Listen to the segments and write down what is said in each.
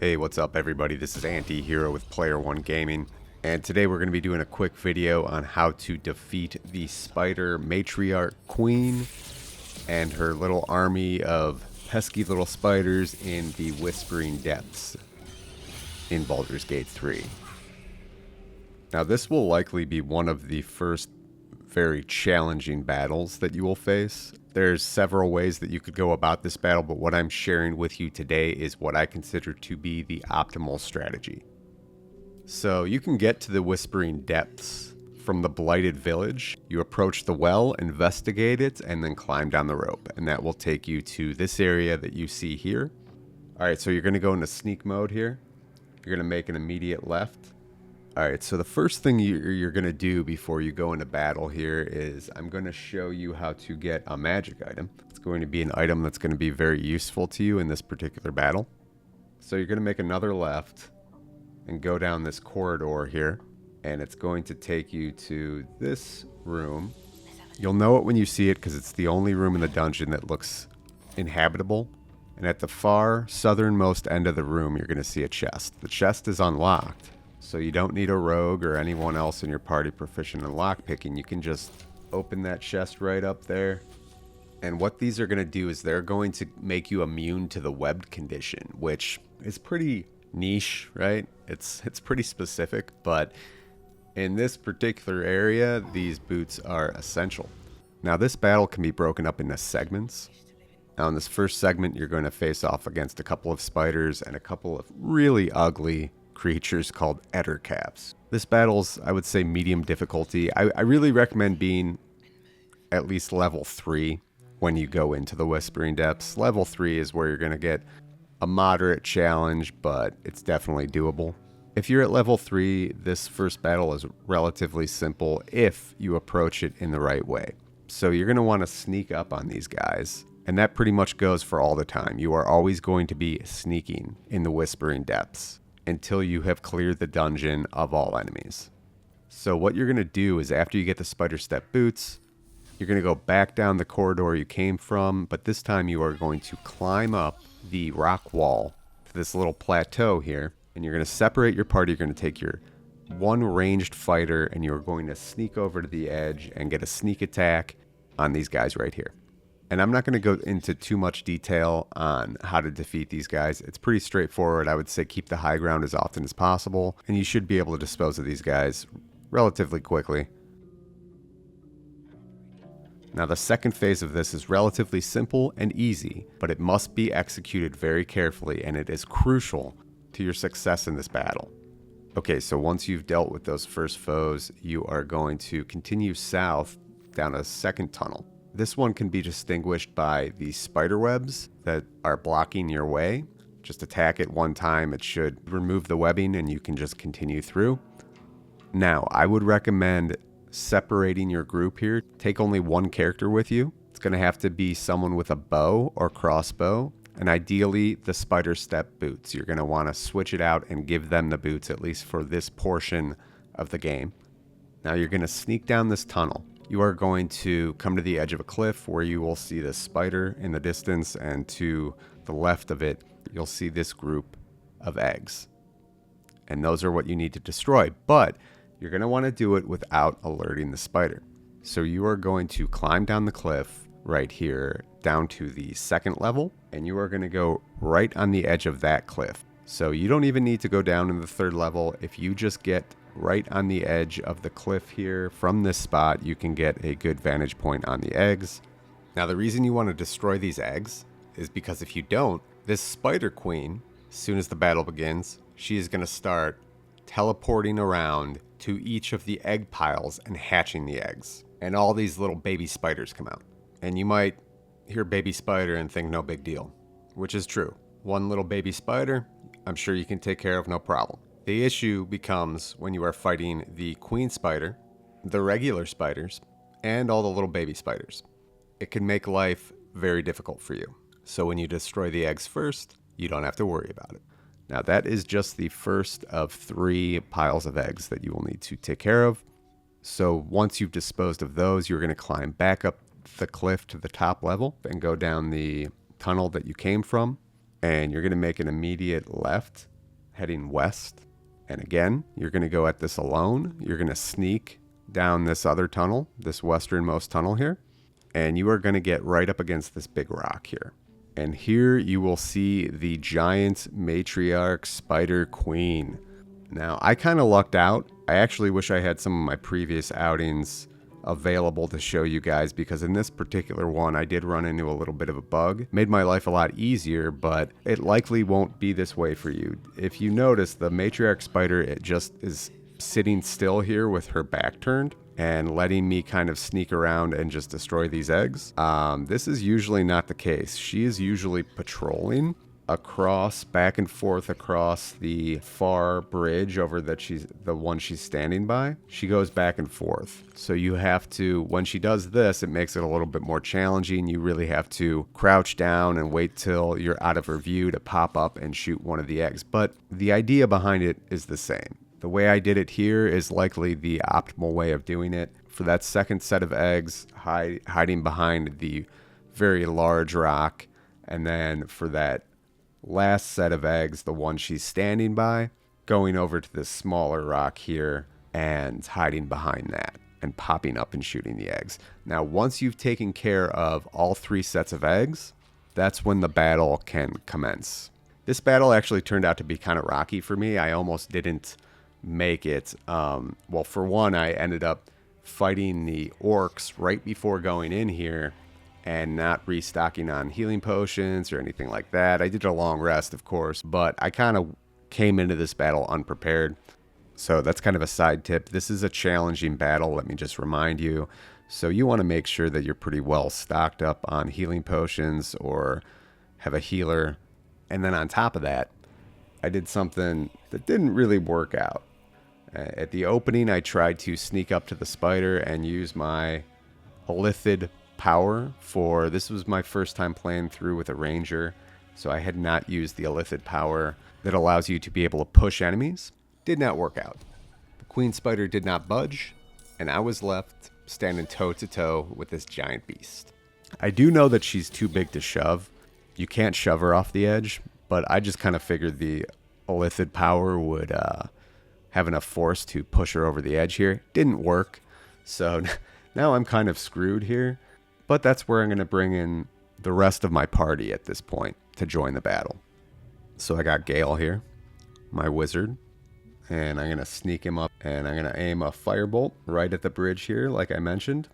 Hey, what's up everybody? This is Anti-Hero with Player One Gaming, and today we're going to be doing a quick video on how to defeat the Spider Matriarch Queen and her little army of pesky little spiders in the Whispering Depths in Baldur's Gate 3. Now this will likely be one of the first very challenging battles that you will face. There's several ways that you could go about this battle, but what I'm sharing with you today is what I consider to be the optimal strategy. So you can get to the Whispering Depths from the Blighted Village. You approach the well, investigate it, and then climb down the rope, and that will take you to this area that you see here. Alright, so you're going to go into sneak mode here. You're going to make an immediate left. Alright, so the first thing you're going to do before you go into battle here is I'm going to show you how to get a magic item. It's going to be an item that's going to be very useful to you in this particular battle. So you're going to make another left and go down this corridor here, and it's going to take you to this room. You'll know it when you see it because it's the only room in the dungeon that looks inhabitable. And at the far southernmost end of the room, you're going to see a chest. The chest is unlocked. So you don't need a rogue or anyone else in your party proficient in lockpicking. You can just open that chest right up there. And what these are going to do is they're going to make you immune to the webbed condition, which is pretty niche, right? It's pretty specific, but in this particular area, these boots are essential. Now this battle can be broken up into segments. Now in this first segment, you're going to face off against a couple of spiders and a couple of really ugly creatures called ettercaps. This battle's, I would say, medium difficulty. I really recommend being at least level 3 when you go into the Whispering Depths. Level 3 is where you're going to get a moderate challenge, but it's definitely doable. If you're at level 3, this first battle is relatively simple if you approach it in the right way. So you're going to want to sneak up on these guys, and that pretty much goes for all the time. You are always going to be sneaking in the Whispering Depths until you have cleared the dungeon of all enemies. So what you're going to do is after you get the Spiderstep Boots, you're going to go back down the corridor you came from, but this time you are going to climb up the rock wall to this little plateau here, and you're going to separate your party. You're going to take your one ranged fighter, and you're going to sneak over to the edge and get a sneak attack on these guys right here. And I'm not going to go into too much detail on how to defeat these guys. It's pretty straightforward. I would say keep the high ground as often as possible, and you should be able to dispose of these guys relatively quickly. Now the second phase of this is relatively simple and easy, but it must be executed very carefully, and it is crucial to your success in this battle. Okay, so once you've dealt with those first foes, you are going to continue south down a second tunnel. This one can be distinguished by the spider webs that are blocking your way. Just attack it one time, it should remove the webbing and you can just continue through. Now, I would recommend separating your group here. Take only one character with you. It's going to have to be someone with a bow or crossbow, and ideally the Spiderstep Boots. You're going to want to switch it out and give them the boots, at least for this portion of the game. Now you're going to sneak down this tunnel. You are going to come to the edge of a cliff where you will see the spider in the distance, and to the left of it, you'll see this group of eggs. And those are what you need to destroy, but you're going to want to do it without alerting the spider. So you are going to climb down the cliff right here, down to the second level, and you are going to go right on the edge of that cliff. So you don't even need to go down in the third level. If you just get right on the edge of the cliff here, from this spot, you can get a good vantage point on the eggs. Now the reason you want to destroy these eggs is because if you don't, this Spider Queen, as soon as the battle begins, she is going to start teleporting around to each of the egg piles and hatching the eggs. And all these little baby spiders come out. And you might hear baby spider and think no big deal, which is true. One little baby spider, I'm sure you can take care of no problem. The issue becomes when you are fighting the queen spider, the regular spiders, and all the little baby spiders. It can make life very difficult for you. So when you destroy the eggs first, you don't have to worry about it. Now that is just the first of 3 piles of eggs that you will need to take care of. So once you've disposed of those, you're going to climb back up the cliff to the top level and go down the tunnel that you came from. And you're going to make an immediate left heading west. And again, you're going to go at this alone. You're going to sneak down this other tunnel, this westernmost tunnel here. And you are going to get right up against this big rock here. And here you will see the giant matriarch spider queen. Now, I kind of lucked out. I actually wish I had some of my previous outings available to show you guys, because in this particular one I did run into a little bit of a bug. Made my life a lot easier, but it likely won't be this way for you. If you notice, the matriarch spider, it just is sitting still here with her back turned and letting me kind of sneak around and just destroy these eggs. This is usually not the case. She is usually patrolling across, back and forth across the far bridge over the one she's standing by. She goes back and forth. So you have to, when she does this, it makes it a little bit more challenging. You really have to crouch down and wait till you're out of her view to pop up and shoot one of the eggs. But the idea behind it is the same. The way I did it here is likely the optimal way of doing it. For that second set of eggs, hiding behind the very large rock, and then for that last set of eggs, the one she's standing by, going over to this smaller rock here and hiding behind that and popping up and shooting the eggs. Now, once you've taken care of all 3 sets of eggs, that's when the battle can commence. This battle actually turned out to be kind of rocky for me. I almost didn't make it. Well, for one, I ended up fighting the orcs right before going in here and not restocking on healing potions or anything like that. I did a long rest, of course, but I kind of came into this battle unprepared. So that's kind of a side tip. This is a challenging battle, let me just remind you. So you want to make sure that you're pretty well stocked up on healing potions or have a healer. And then on top of that, I did something that didn't really work out. At the opening, I tried to sneak up to the spider and use my Illithid power for, this was my first time playing through with a ranger, so I had not used the Illithid power that allows you to be able to push enemies. Did not work out. The queen spider did not budge, and I was left standing toe to toe with this giant beast. I do know that she's too big to shove. You can't shove her off the edge, but I just kind of figured the Illithid power would have enough force to push her over the edge here. Didn't work, so now I'm kind of screwed here. But that's where I'm going to bring in the rest of my party at this point to join the battle. So I got Gale here, my wizard, and I'm going to sneak him up, and I'm going to aim a firebolt right at the bridge here, like I mentioned.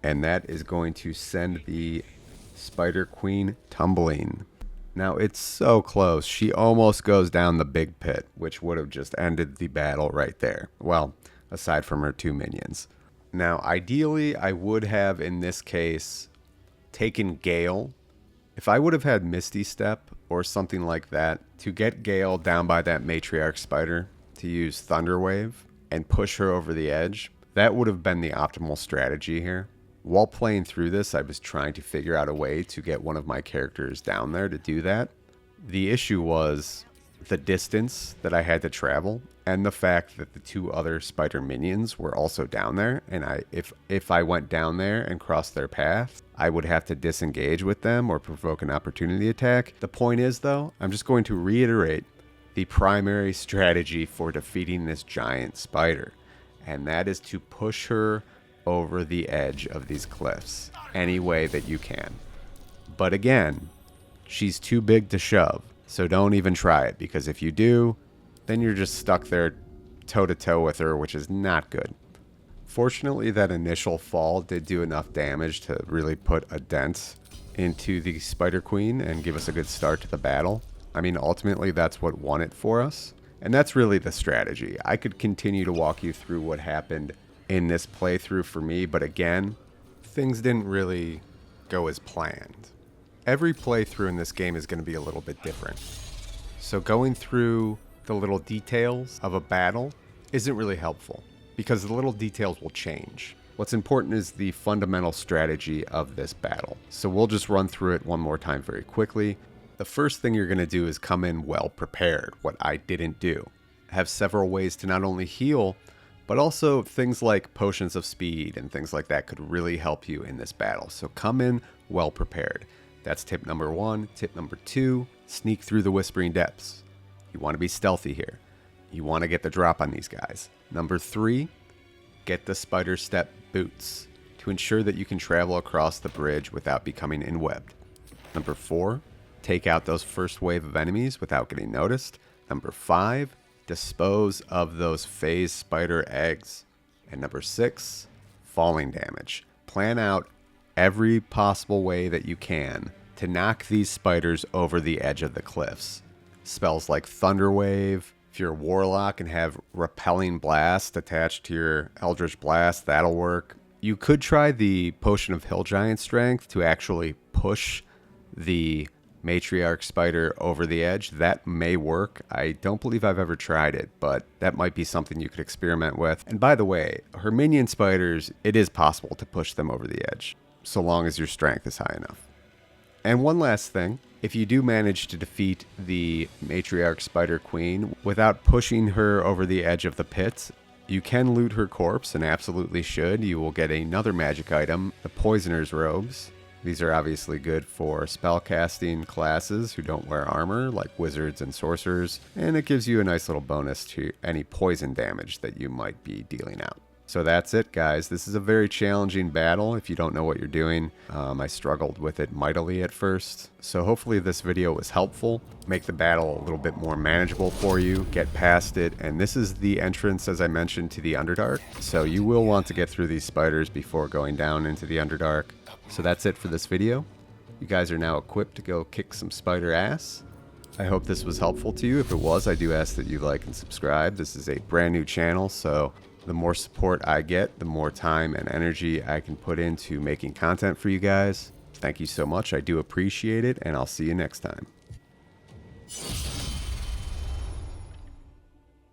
And that is going to send the Spider Queen tumbling. Now, it's so close. She almost goes down the big pit, which would have just ended the battle right there. Well, aside from her 2 minions. Now, ideally, I would have, in this case, taken Gale. If I would have had Misty Step or something like that to get Gale down by that matriarch spider to use Thunder Wave and push her over the edge, that would have been the optimal strategy here. While playing through this, I was trying to figure out a way to get one of my characters down there to do that. The issue was the distance that I had to travel and the fact that the 2 other spider minions were also down there, and if I went down there and crossed their path, I would have to disengage with them or provoke an opportunity attack. The point is, though, I'm just going to reiterate the primary strategy for defeating this giant spider, and that is to push her over the edge of these cliffs any way that you can. But again, she's too big to shove, so don't even try it, because if you do, then you're just stuck there toe-to-toe with her, which is not good. Fortunately, that initial fall did do enough damage to really put a dent into the Spider Queen and give us a good start to the battle. I mean, ultimately, that's what won it for us. And that's really the strategy. I could continue to walk you through what happened in this playthrough for me, but again, things didn't really go as planned. Every playthrough in this game is going to be a little bit different. So going through the little details of a battle isn't really helpful, because the little details will change. What's important is the fundamental strategy of this battle. So we'll just run through it one more time very quickly. The first thing you're going to do is come in well prepared, what I didn't do. Have several ways to not only heal, but also things like potions of speed and things like that could really help you in this battle. So come in well prepared. That's tip number 1. Tip number 2, sneak through the Whispering Depths. You want to be stealthy here. You want to get the drop on these guys. Number 3, get the Spiderstep Boots to ensure that you can travel across the bridge without becoming enwebbed. Number 4, take out those first wave of enemies without getting noticed. Number 5, dispose of those phase spider eggs. And number 6, falling damage. Plan out every possible way that you can to knock these spiders over the edge of the cliffs. Spells like Thunder Wave. If you're a warlock and have Repelling Blast attached to your Eldritch Blast, that'll work. You could try the Potion of Hill Giant Strength to actually push the Matriarch spider over the edge. That may work. I don't believe I've ever tried it, but that might be something you could experiment with. And by the way, her minion spiders, it is possible to push them over the edge, so long as your strength is high enough. And one last thing, if you do manage to defeat the Matriarch Spider Queen without pushing her over the edge of the pit, you can loot her corpse, and absolutely should. You will get another magic item, the Poisoner's Robes. These are obviously good for spellcasting classes who don't wear armor, like wizards and sorcerers, and it gives you a nice little bonus to any poison damage that you might be dealing out. So that's it, guys. This is a very challenging battle if you don't know what you're doing. I struggled with it mightily at first. So hopefully this video was helpful. Make the battle a little bit more manageable for you. Get past it. And this is the entrance, as I mentioned, to the Underdark. So you will want to get through these spiders before going down into the Underdark. So that's it for this video. You guys are now equipped to go kick some spider ass. I hope this was helpful to you. If it was, I do ask that you like and subscribe. This is a brand new channel, so the more support I get, the more time and energy I can put into making content for you guys. Thank you so much. I do appreciate it, and I'll see you next time.